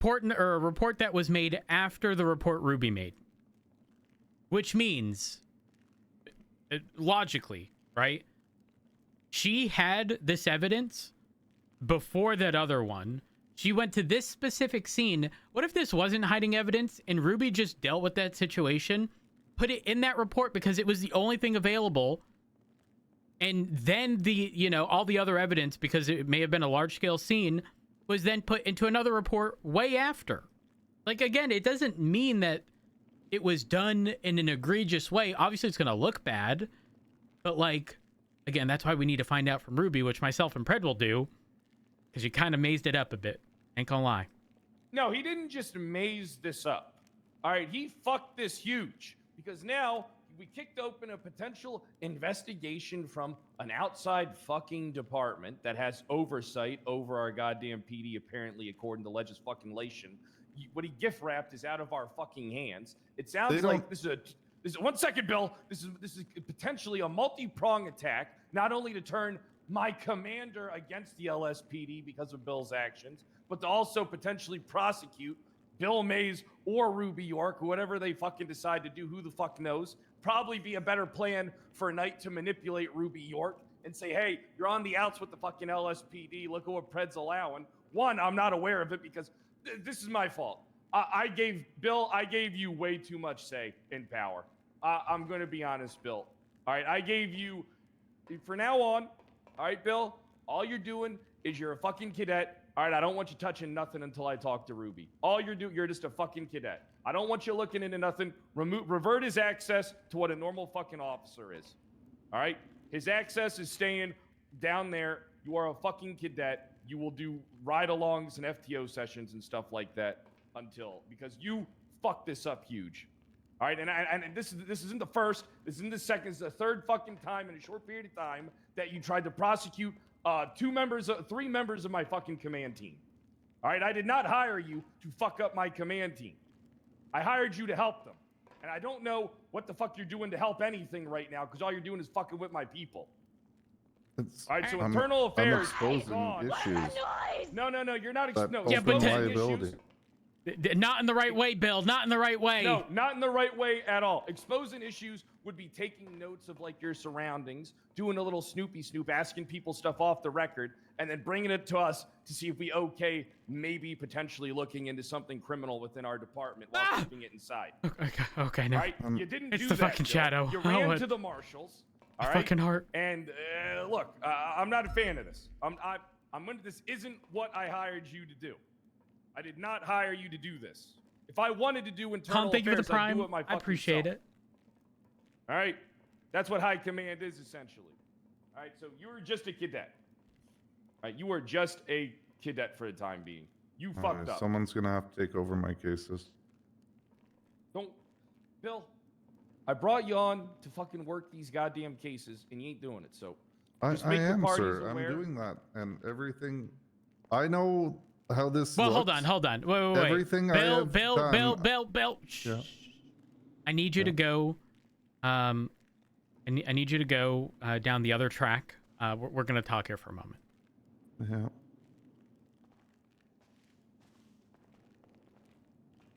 or a report that was made after the report Ruby made, which means logically, right? She had this evidence before that other one. She went to this specific scene. What if this wasn't hiding evidence and Ruby just dealt with that situation, put it in that report because it was the only thing available, and then all the other evidence, because it may have been a large-scale scene, was then put into another report way after? Like, again, it doesn't mean that it was done in an egregious way. Obviously, it's going to look bad, but, like, again, that's why we need to find out from Ruby, which myself and Pred will do, because you kind of mazed it up a bit. Ain't gonna lie. No, he didn't just maze this up. All right, he fucked this huge, because now we kicked open a potential investigation from an outside fucking department that has oversight over our goddamn PD, apparently, according to legislation. What he gift wrapped is out of our fucking hands. It sounds like this is 1 second, Bill. This is potentially a multi-prong attack, not only to turn my commander against the LSPD because of Bill's actions, but to also potentially prosecute Bill Mays or Ruby York, whatever they fucking decide to do, who the fuck knows. Probably be a better plan for Knight to manipulate Ruby York and say, hey, you're on the outs with the fucking LSPD. Look at what Pred's allowing. One, I'm not aware of it because this is my fault. I gave you way too much say in power. I'm going to be honest, Bill. All right, I gave you, for now on, all right, Bill, all you're doing is you're a fucking cadet. All right, I don't want you touching nothing until I talk to Ruby. All you're just a fucking cadet. I don't want you looking into nothing. Revert his access to what a normal fucking officer is. All right? His access is staying down there. You are a fucking cadet. You will do ride-alongs and FTO sessions and stuff like that because you fucked this up huge. All right, and this isn't the first, this isn't the second, this is the third fucking time in a short period of time that you tried to prosecute 3 members of my fucking command team. All right, I did not hire you to fuck up my command team. I hired you to help them. And I don't know what the fuck you're doing to help anything right now, because all you're doing is fucking with my people. All right, so internal affairs. I'm exposing issues. No, you're not. Yeah, but liability. Not in the right way, Bill. Not in the right way. No, not in the right way at all. Exposing issues would be taking notes of like your surroundings, doing a little snoopy snoop, asking people stuff off the record, and then bringing it to us to see if we maybe potentially looking into something criminal within our department while keeping it inside. Okay, no. Right? You didn't do that. It's the fucking shadow. You ran to the marshals. All right? Fucking heart. And look, I'm not a fan of this. This isn't what I hired you to do. I did not hire you to do this. If I wanted to do internal Tom, thank you for the affairs, I'd do prime. it my I fucking appreciate self. it. All right? That's what high command is, essentially. All right? So you were just a cadet. All right? You were just a cadet for the time being. You fucked up. Someone's going to have to take over my cases. Bill, I brought you on to fucking work these goddamn cases, and you ain't doing it. So I am, sir. aware. I'm doing that. And everything. I know how this Well, looks. hold on. Wait. Everything Bill. Shh. Yeah. I need you to go. I need you to go down the other track. We're gonna talk here for a moment. Yeah.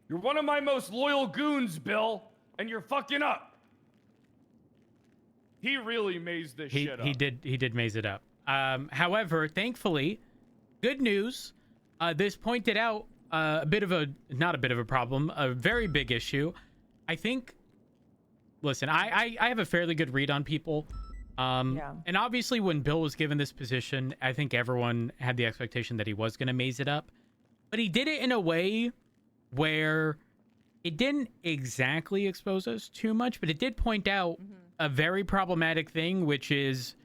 You're one of my most loyal goons, Bill, and you're fucking up. He really mazed this shit up. He did maze it up. However, thankfully, good news. This pointed out not a bit of a problem, a very big issue. I think. Listen, I have a fairly good read on people. And obviously, when Bill was given this position, I think everyone had the expectation that he was going to maze it up. But he did it in a way where it didn't exactly expose us too much, but it did point out a very problematic thing, which is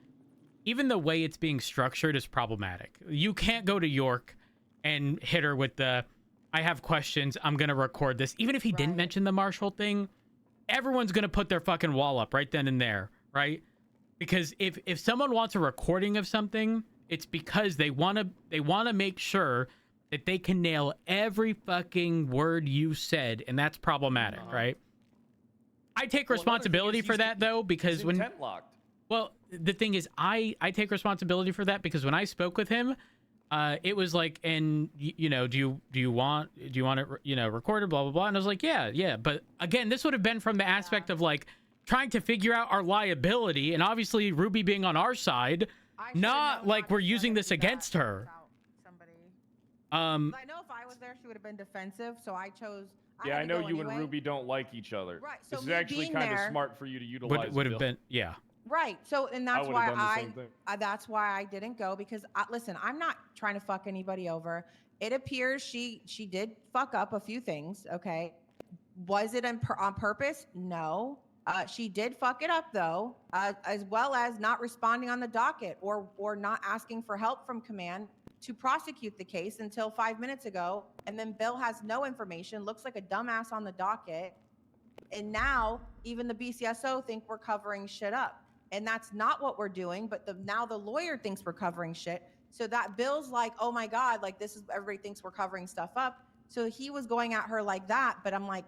even the way it's being structured is problematic. You can't go to York and hit her with the, I have questions, I'm going to record this. Even if he didn't mention the Marshall thing, everyone's going to put their fucking wall up right then and there, right? Because if someone wants a recording of something, it's because they want to make sure that they can nail every fucking word you said, and that's problematic, right? I take responsibility for that, though, because when... intent locked. Well, the thing is, I take responsibility for that because when I spoke with him, it was like, and you know, do you want it, you know, recorded, blah blah blah. And I was like, yeah. But again, this would have been from the aspect of like trying to figure out our liability, and obviously Ruby being on our side, not like we're using this against her. I know if I was there, she would have been defensive, so I chose. I know you and Ruby don't like each other. Right. So this is actually kind of smart for you to utilize. Would have Bill. been, yeah. Right. So, and that's why that's why I didn't go, because listen, I'm not trying to fuck anybody over. It appears she did fuck up a few things. Okay. Was it on purpose? No. She did fuck it up though, as well as not responding on the docket or not asking for help from command to prosecute the case until 5 minutes ago. And then Bill has no information, looks like a dumbass on the docket. And now even the BCSO think we're covering shit up. And that's not what we're doing. But now the lawyer thinks we're covering shit. So that Bill's like, oh my God, like this is, everybody thinks we're covering stuff up. So he was going at her like that. But I'm like,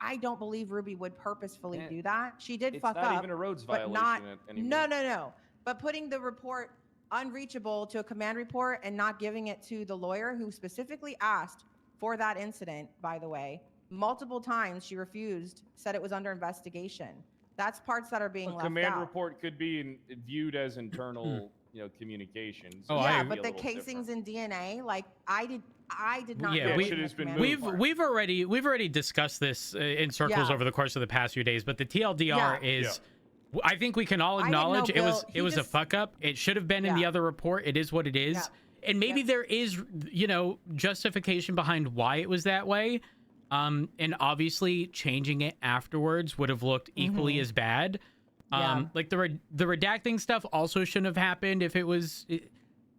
I don't believe Ruby would purposefully do that. She did fuck up. It's not even a Rhodes violation anymore. No. But putting the report unreachable to a command report and not giving it to the lawyer who specifically asked for that incident, by the way, multiple times she refused, said it was under investigation. That's parts that are being left out. Command report could be viewed as internal, you know, communications. Oh, yeah, but the casings and DNA, like I did not. Yeah, we've already discussed this in circles over the course of the past few days. But the TLDR is. I think we can all acknowledge it was a fuck up. It should have been in the other report. It is what it is. And maybe there is, you know, justification behind why it was that way. And obviously changing it afterwards would have looked equally as bad. Like the redacting stuff also shouldn't have happened if it was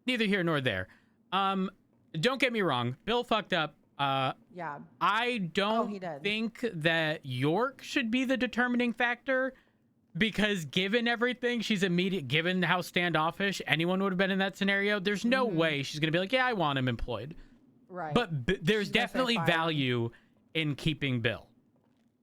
neither here nor there. Don't get me wrong. Bill fucked up. I don't think that York should be the determining factor. Because given everything, given how standoffish anyone would have been in that scenario, there's no way she's going to be like, yeah, I want him employed. Right. But there's definitely value in keeping Bill.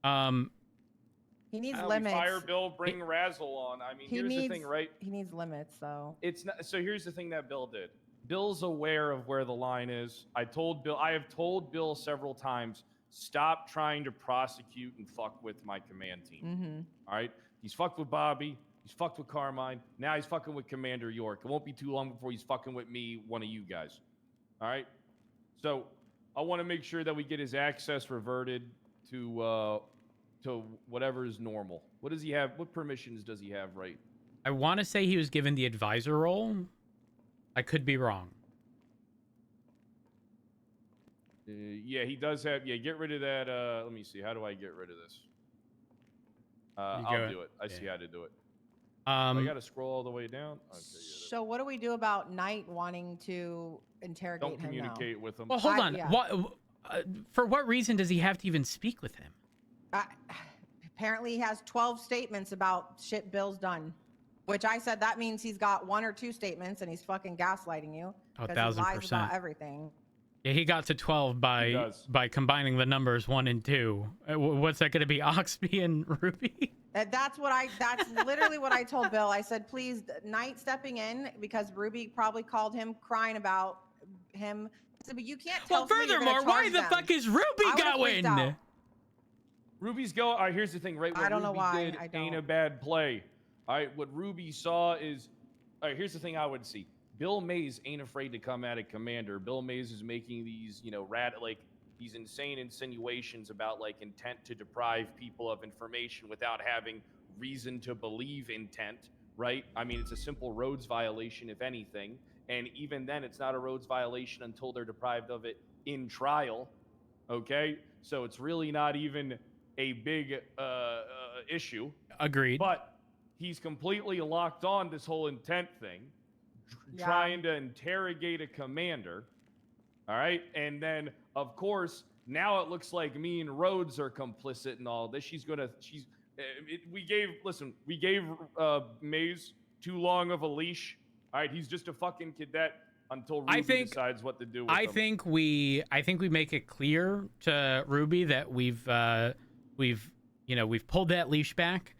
He needs limits. Fire Bill, bring Razzle on. I mean, here's the thing, right? He needs limits, though. It's not. So here's the thing that Bill did. Bill's aware of where the line is. I have told Bill several times, stop trying to prosecute and fuck with my command team. All right? He's fucked with Bobby. He's fucked with Carmine. Now he's fucking with Commander York. It won't be too long before he's fucking with me, one of you guys. All right? So I want to make sure that we get his access reverted to whatever is normal. What does he have? What permissions does he have, right? I want to say he was given the advisor role. I could be wrong. Yeah, he does have... Yeah, get rid of that. Let me see. How do I get rid of this? I'll do it. I see how to do it. I got to scroll all the way down. Okay, so what do we do about Knight wanting to interrogate him? Don't communicate with him. Well, hold on. What, for what reason does he have to even speak with him? Apparently, he has 12 statements about shit Bill's done. Which I said that means he's got 1 or 2 statements and he's fucking gaslighting you. 1,000%. He lies about everything. Yeah, he got to 12 by combining the numbers 1 and 2. What's that going to be, Oxby and Ruby? That's literally what I told Bill. I said, please, Knight stepping in because Ruby probably called him crying about him. I said, but you can't tell. Well, furthermore, why the fuck is Ruby going? Ruby's going. All right, here's the thing, right? What I don't know why. Did ain't a bad play. All right, what Ruby saw is. All right, here's the thing I would see. Bill Mays ain't afraid to come at a commander. Bill Mays is making these, you know, these insane insinuations about like intent to deprive people of information without having reason to believe intent, right? I mean, it's a simple Rhodes violation, if anything. And even then, it's not a Rhodes violation until they're deprived of it in trial, okay? So it's really not even a big issue. Agreed. But he's completely locked on this whole intent thing. Trying to interrogate a commander, all right? And then, of course, now it looks like me and Rhodes are complicit in all this. We gave Mays too long of a leash. All right, he's just a fucking cadet until Ruby decides what to do with him. I think we make it clear to Ruby that we've pulled that leash back.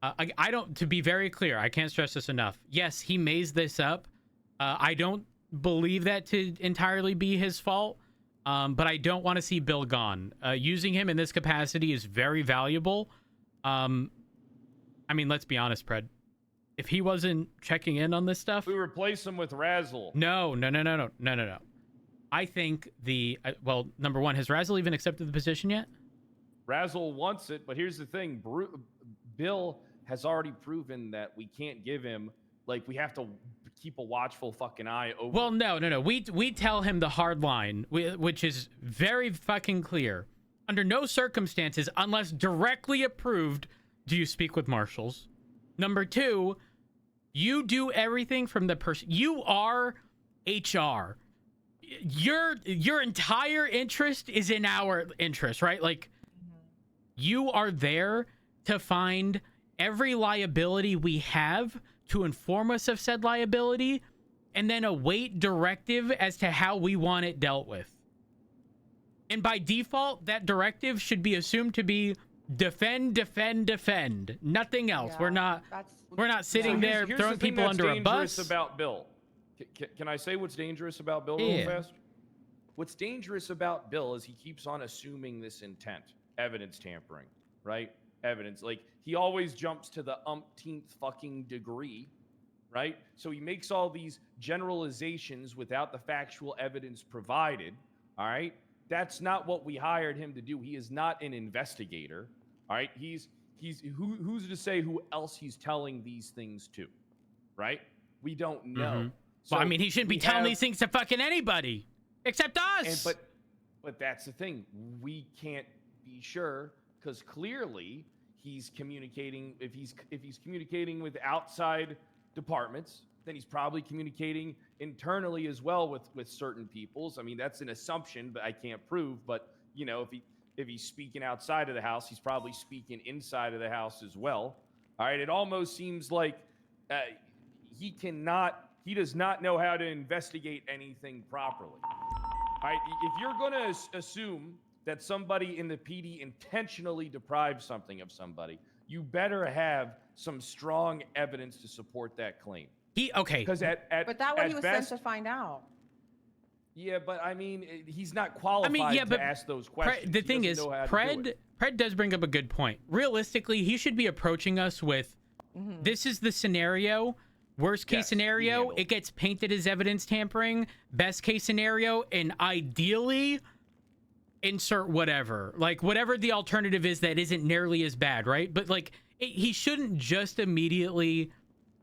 I don't, to be very clear, I can't stress this enough. Yes, he mazed this up. I don't believe that to entirely be his fault, but I don't want to see Bill gone. Using him in this capacity is very valuable. I mean, let's be honest, Pred. If he wasn't checking in on this stuff, we replace him with Razzle. No. I think well, number one, has Razzle even accepted the position yet? Razzle wants it, but here's the thing: Bill has already proven that we can't give him. Like, we have to keep a watchful fucking eye over. Well, no. We tell him the hard line, which is very fucking clear. Under no circumstances, unless directly approved, do you speak with marshals. Number two, you do everything from the person. You are HR. Your entire interest is in our interest, right? Like, you are there to find every liability we have, to inform us of said liability, and then await directive as to how we want it dealt with. And by default, that directive should be assumed to be defend. Nothing else. Yeah, we're not sitting there throwing people under a bus. Dangerous about Bill. Can I say what's dangerous about Bill Yeah. real fast? What's dangerous about Bill is he keeps on assuming this intent, evidence tampering, right? Evidence. Like, he always jumps to the umpteenth fucking degree, right? So he makes all these generalizations without the factual evidence provided, all right? That's not what we hired him to do. He is not an investigator, all right? Who's to say who else he's telling these things to, right? We don't know. Mm-hmm. So well, I mean, he shouldn't be telling these things to fucking anybody except us. But that's the thing. We can't be sure, because clearly he's communicating. If he's communicating with outside departments, then he's probably communicating internally as well with certain peoples. I mean, that's an assumption, but I can't prove. But you know, if he's speaking outside of the house, he's probably speaking inside of the house as well. All right. It almost seems like he does not know how to investigate anything properly. All right. If you're going to assume that somebody in the PD intentionally deprived something of somebody, you better have some strong evidence to support that claim. Okay. Because but that what he was sent to find out. Yeah, but I mean, he's not qualified to ask those questions. The thing is, Pred does bring up a good point. Realistically, he should be approaching us with, this is the scenario. Worst case scenario, it gets painted as evidence tampering. Best case scenario, and ideally, insert whatever. Like, whatever the alternative is that isn't nearly as bad, right? But, like, he shouldn't just immediately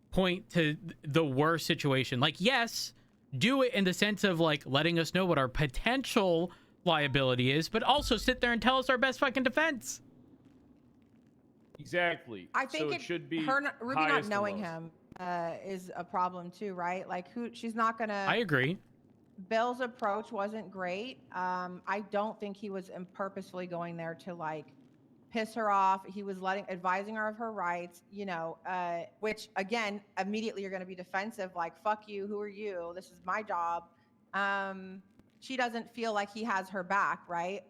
point to the worst situation. Like, yes, do it in the sense of, like, letting us know what our potential liability is, but also sit there and tell us our best fucking defense. Exactly. I think so it should be Ruby not knowing him is a problem too, right? Like, she's not gonna. I agree. Bill's approach wasn't great. I don't think he was purposefully going there to, like, piss her off. He was advising her of her rights, you know, which, again, immediately you're going to be defensive, like, fuck you, who are you? This is my job. She doesn't feel like he has her back, right?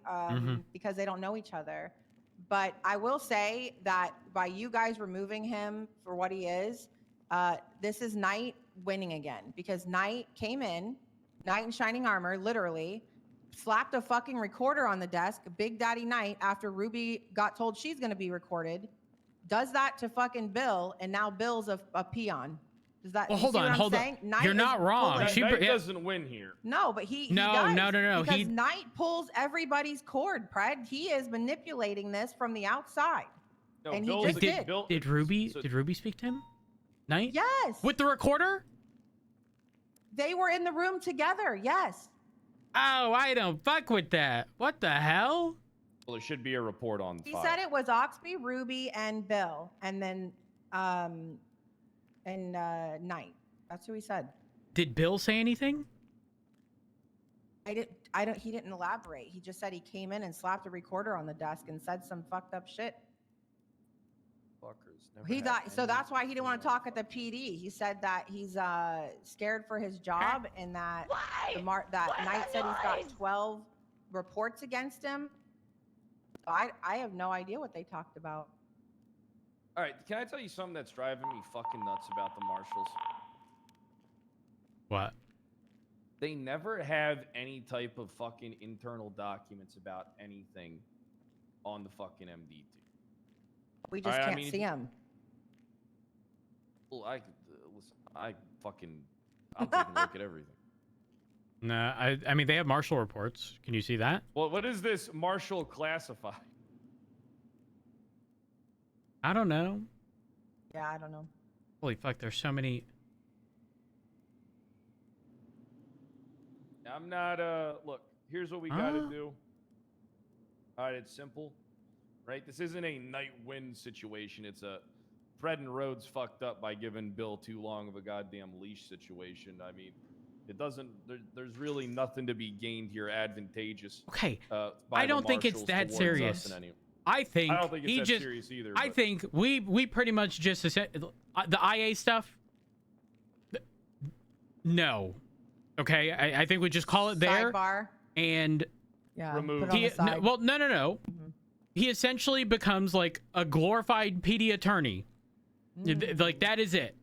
Because they don't know each other. But I will say that by you guys removing him for what he is, this is Knight winning again, because Knight came in, Knight in shining armor, literally, slapped a fucking recorder on the desk, Big Daddy Knight, after Ruby got told she's going to be recorded, does that to fucking Bill, and now Bill's a peon. Does that? Well, hold on. You're not wrong. Knight doesn't win here. No, but he No. Because Knight pulls everybody's cord, Pred. He is manipulating this from the outside. No, and Bill's he just did. Did Ruby speak to him? Knight? Yes. With the recorder? They were in the room together. Yes. Oh, I don't fuck with that. What the hell? Well, there should be a report on He file. said it was Oxby, Ruby, and Bill, and then Knight. That's who he said. Did Bill say anything? He didn't elaborate. He just said he came in and slapped a recorder on the desk and said some fucked up shit. That's why he didn't want to talk at the PD. He said that he's scared for his job, and that Knight said he's got 12 reports against him. So I have no idea what they talked about. All right, can I tell you something that's driving me fucking nuts about the marshals? What? They never have any type of fucking internal documents about anything on the fucking MDT. We just can't see them. Well, listen, I'm taking a look at everything. No, I mean, they have Marshall reports. Can you see that? Well, what is this Marshall classified? I don't know. Yeah, I don't know. Holy fuck, there's so many. I'm not, look, here's what we gotta do. All right, it's simple, right? This isn't a night win situation. It's a Fred and Rhodes fucked up by giving Bill too long of a goddamn leash situation. I mean, it doesn't, there's really nothing to be gained here advantageous. Okay, by I the don't think it's marshals that towards us serious. in any- I think I don't think it's he that just. serious either. I but- think we pretty much just the IA stuff. No, okay. I think we just call it there. Sidebar. And Yeah. Remove. Put it on the side. well, no. Mhm. He essentially becomes like a glorified PD attorney. Like that is it.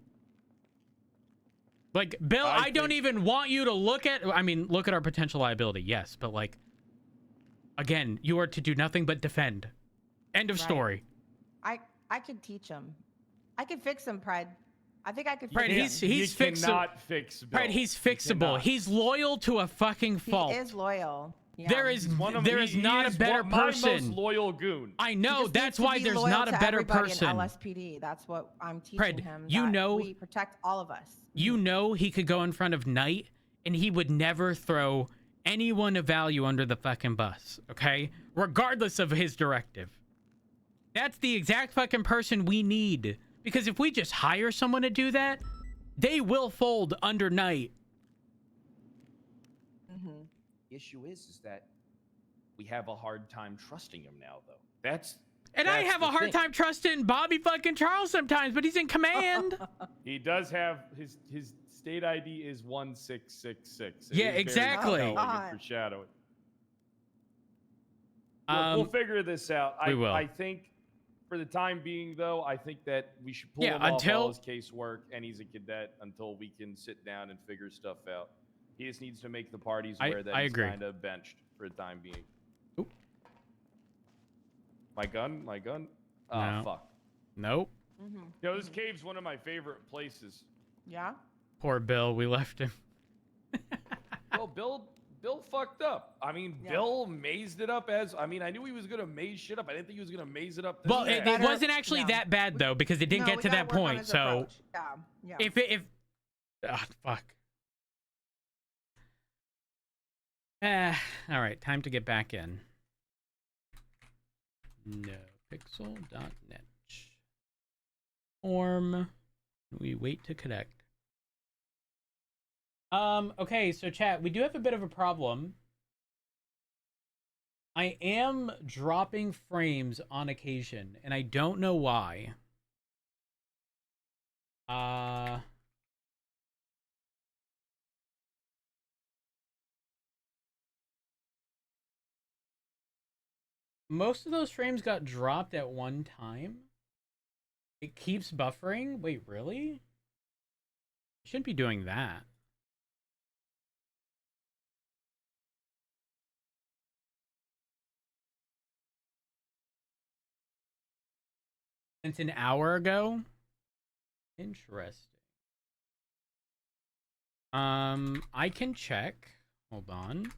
Like Bill, I don't even want you to look at. I mean, look at our potential liability, yes, but like, again, you are to do nothing but defend. End of Right. story. I could teach him. I could fix him, Pred. I think I could fix Pred, him. he's you fixable. cannot fix Bill. Pred, he's You fixable. cannot. He's loyal to a fucking fault. He is loyal. Yeah. There is He not is a better my person. most loyal goon. I He know just that's needs to why be there's loyal not a to better everybody person. in LSPD. That's what I'm teaching Pred, him. you that know- we protect all of us. You know he could go in front of Knight and he would never throw anyone of value under the fucking bus, okay? Regardless of his directive. That's the exact fucking person we need. Because if we just hire someone to do that, they will fold under Knight. Mm-hmm. The issue is that we have a hard time trusting him now, though. That's And I have a the hard thing. time trusting Bobby fucking Charles sometimes, but he's in command. He does have his state ID is 1666. It Yeah, is very exactly. compelling and God. foreshadowing. Look, we'll figure this out. we will. I think, for the time being, though, I think that we should pull Yeah, him off until- all his casework, and he's a cadet until we can sit down and figure stuff out. He just needs to make the parties aware that I he's agree. kind of benched for the time being. Oop. My gun? Oh, No. fuck. Nope. Mm-hmm. Yo, this cave's one of my favorite places. Yeah. Poor Bill, we left him. Well, Bill fucked up. I mean, Yeah. Bill mazed it up as... I mean, I knew he was going to maze shit up. I didn't think he was going to maze it up this Well, bad. it better- wasn't actually no. that bad though, because it didn't No, get we to gotta that work on point. his So approach. Yeah. if fuck. All right, time to get back in. NoPixel.net. Form. We wait to connect. Okay, so chat, we do have a bit of a problem. I am dropping frames on occasion, and I don't know why. Most of those frames got dropped at one time. It keeps buffering. Wait, really? Shouldn't be doing that. Since an hour ago? Interesting. I can check. Hold on.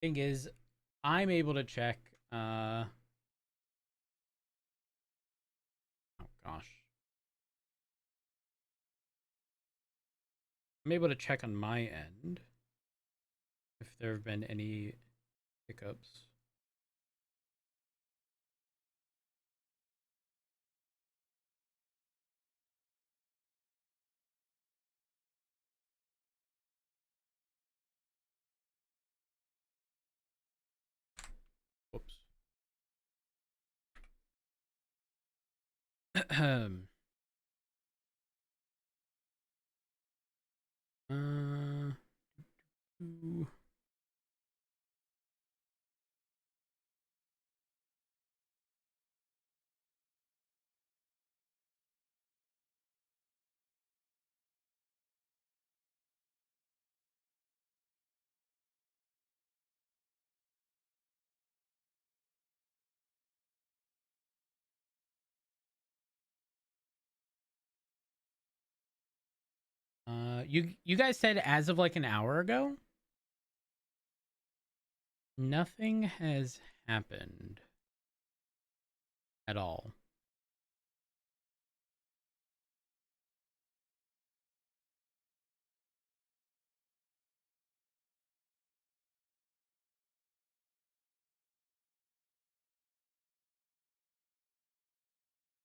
Thing is, I'm able to check, oh gosh. I'm able to check on my end if there have been any hiccups. Whoops. Ooh. You guys said as of like an hour ago? Nothing has happened at all.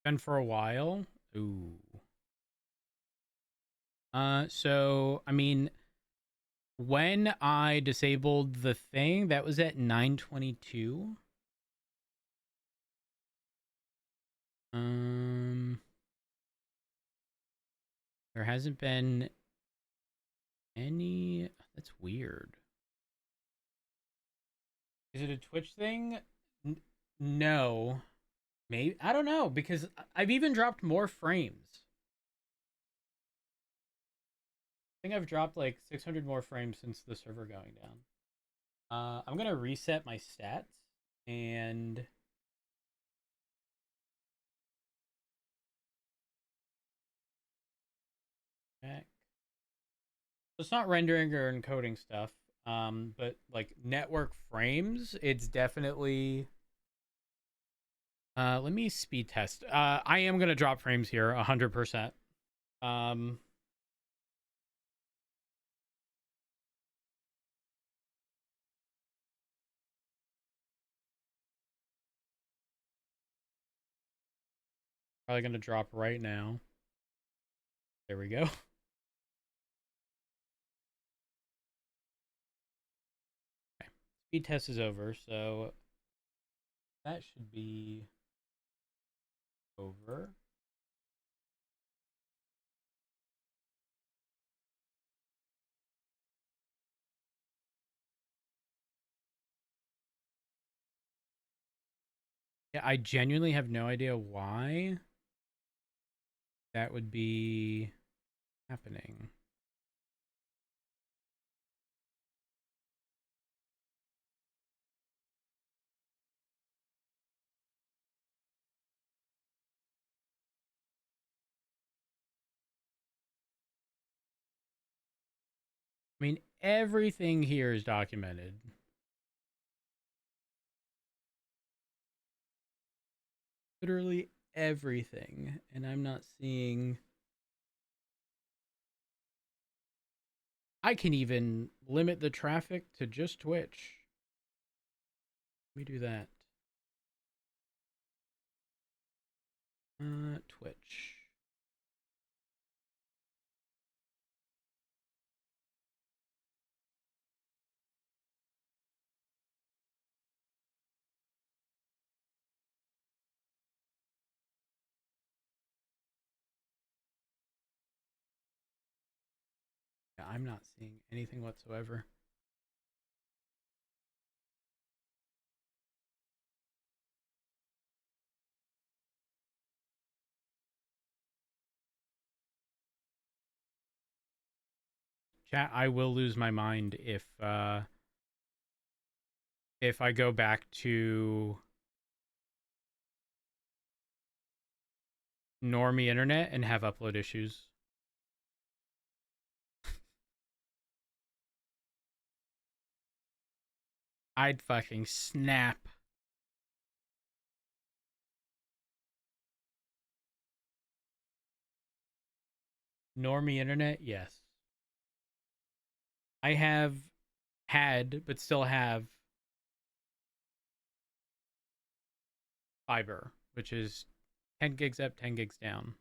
Been for a while. Ooh. So I mean, when I disabled the thing, that was at 9:22. There hasn't been any. That's weird. Is it a Twitch thing? No. Maybe, I don't know, because I've even dropped more frames. I think I've dropped like 600 more frames since the server going down. I'm gonna reset my stats and check. It's not rendering or encoding stuff, but like network frames, it's definitely. Let me speed test. I am gonna drop frames here 100%. Probably gonna drop right now. There we go. Okay. Speed test is over, so that should be over. Yeah, I genuinely have no idea why that would be happening. I mean, everything here is documented. Literally everything. And I'm not seeing... I can even limit the traffic to just Twitch. Let me do that. Twitch. Yeah, I'm not seeing anything whatsoever. Chat, I will lose my mind if I go back to normie internet and have upload issues. I'd fucking snap. Normie internet, yes. I have had, but still have, fiber, which is 10 gigs up, 10 gigs down.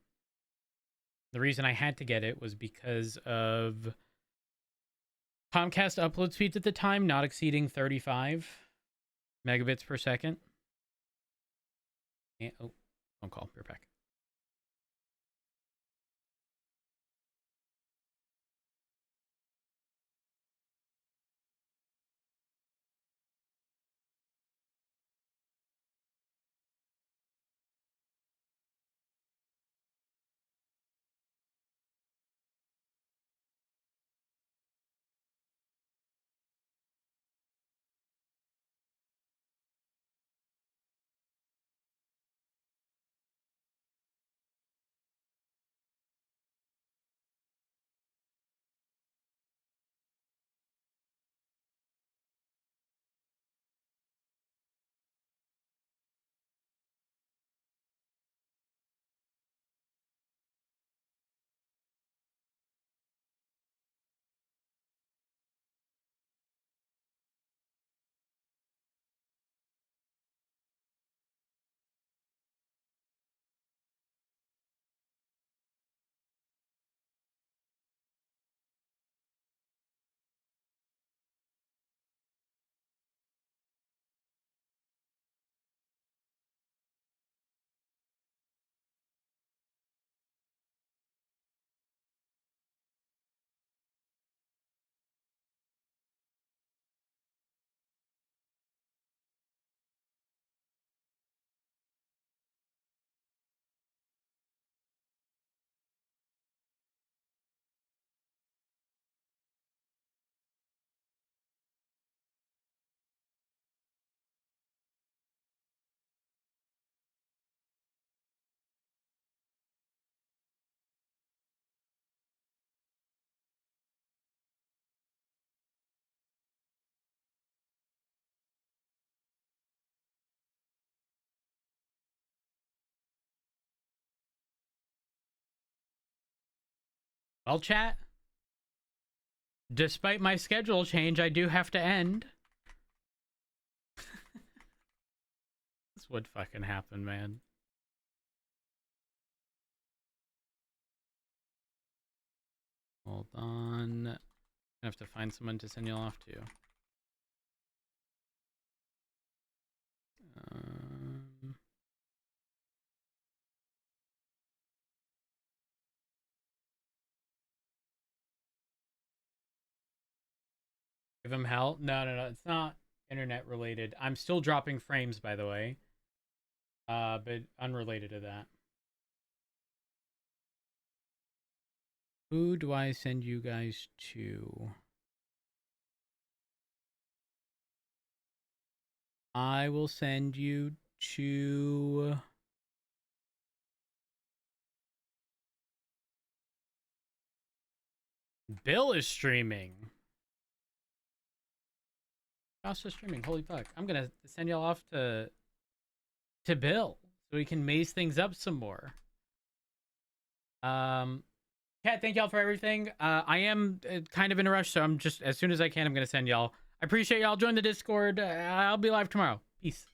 The reason I had to get it was because of Comcast upload speeds at the time not exceeding 35 megabits per second. And, oh, phone call. You're back. Well, chat, despite my schedule change, I do have to end. This would fucking happen, man. Hold on. I have to find someone to send y'all off to. Give him hell? No, it's not internet related. I'm still dropping frames, by the way. But unrelated to that. Who do I send you guys to? I will send you to... Bill is streaming. Also streaming. Holy fuck. I'm gonna send y'all off to Bill so we can maze things up some more. Cat, thank y'all for everything. I am kind of in a rush, so I'm just, as soon as I can, I'm gonna send y'all. I appreciate y'all. Join the Discord. I'll be live tomorrow. Peace.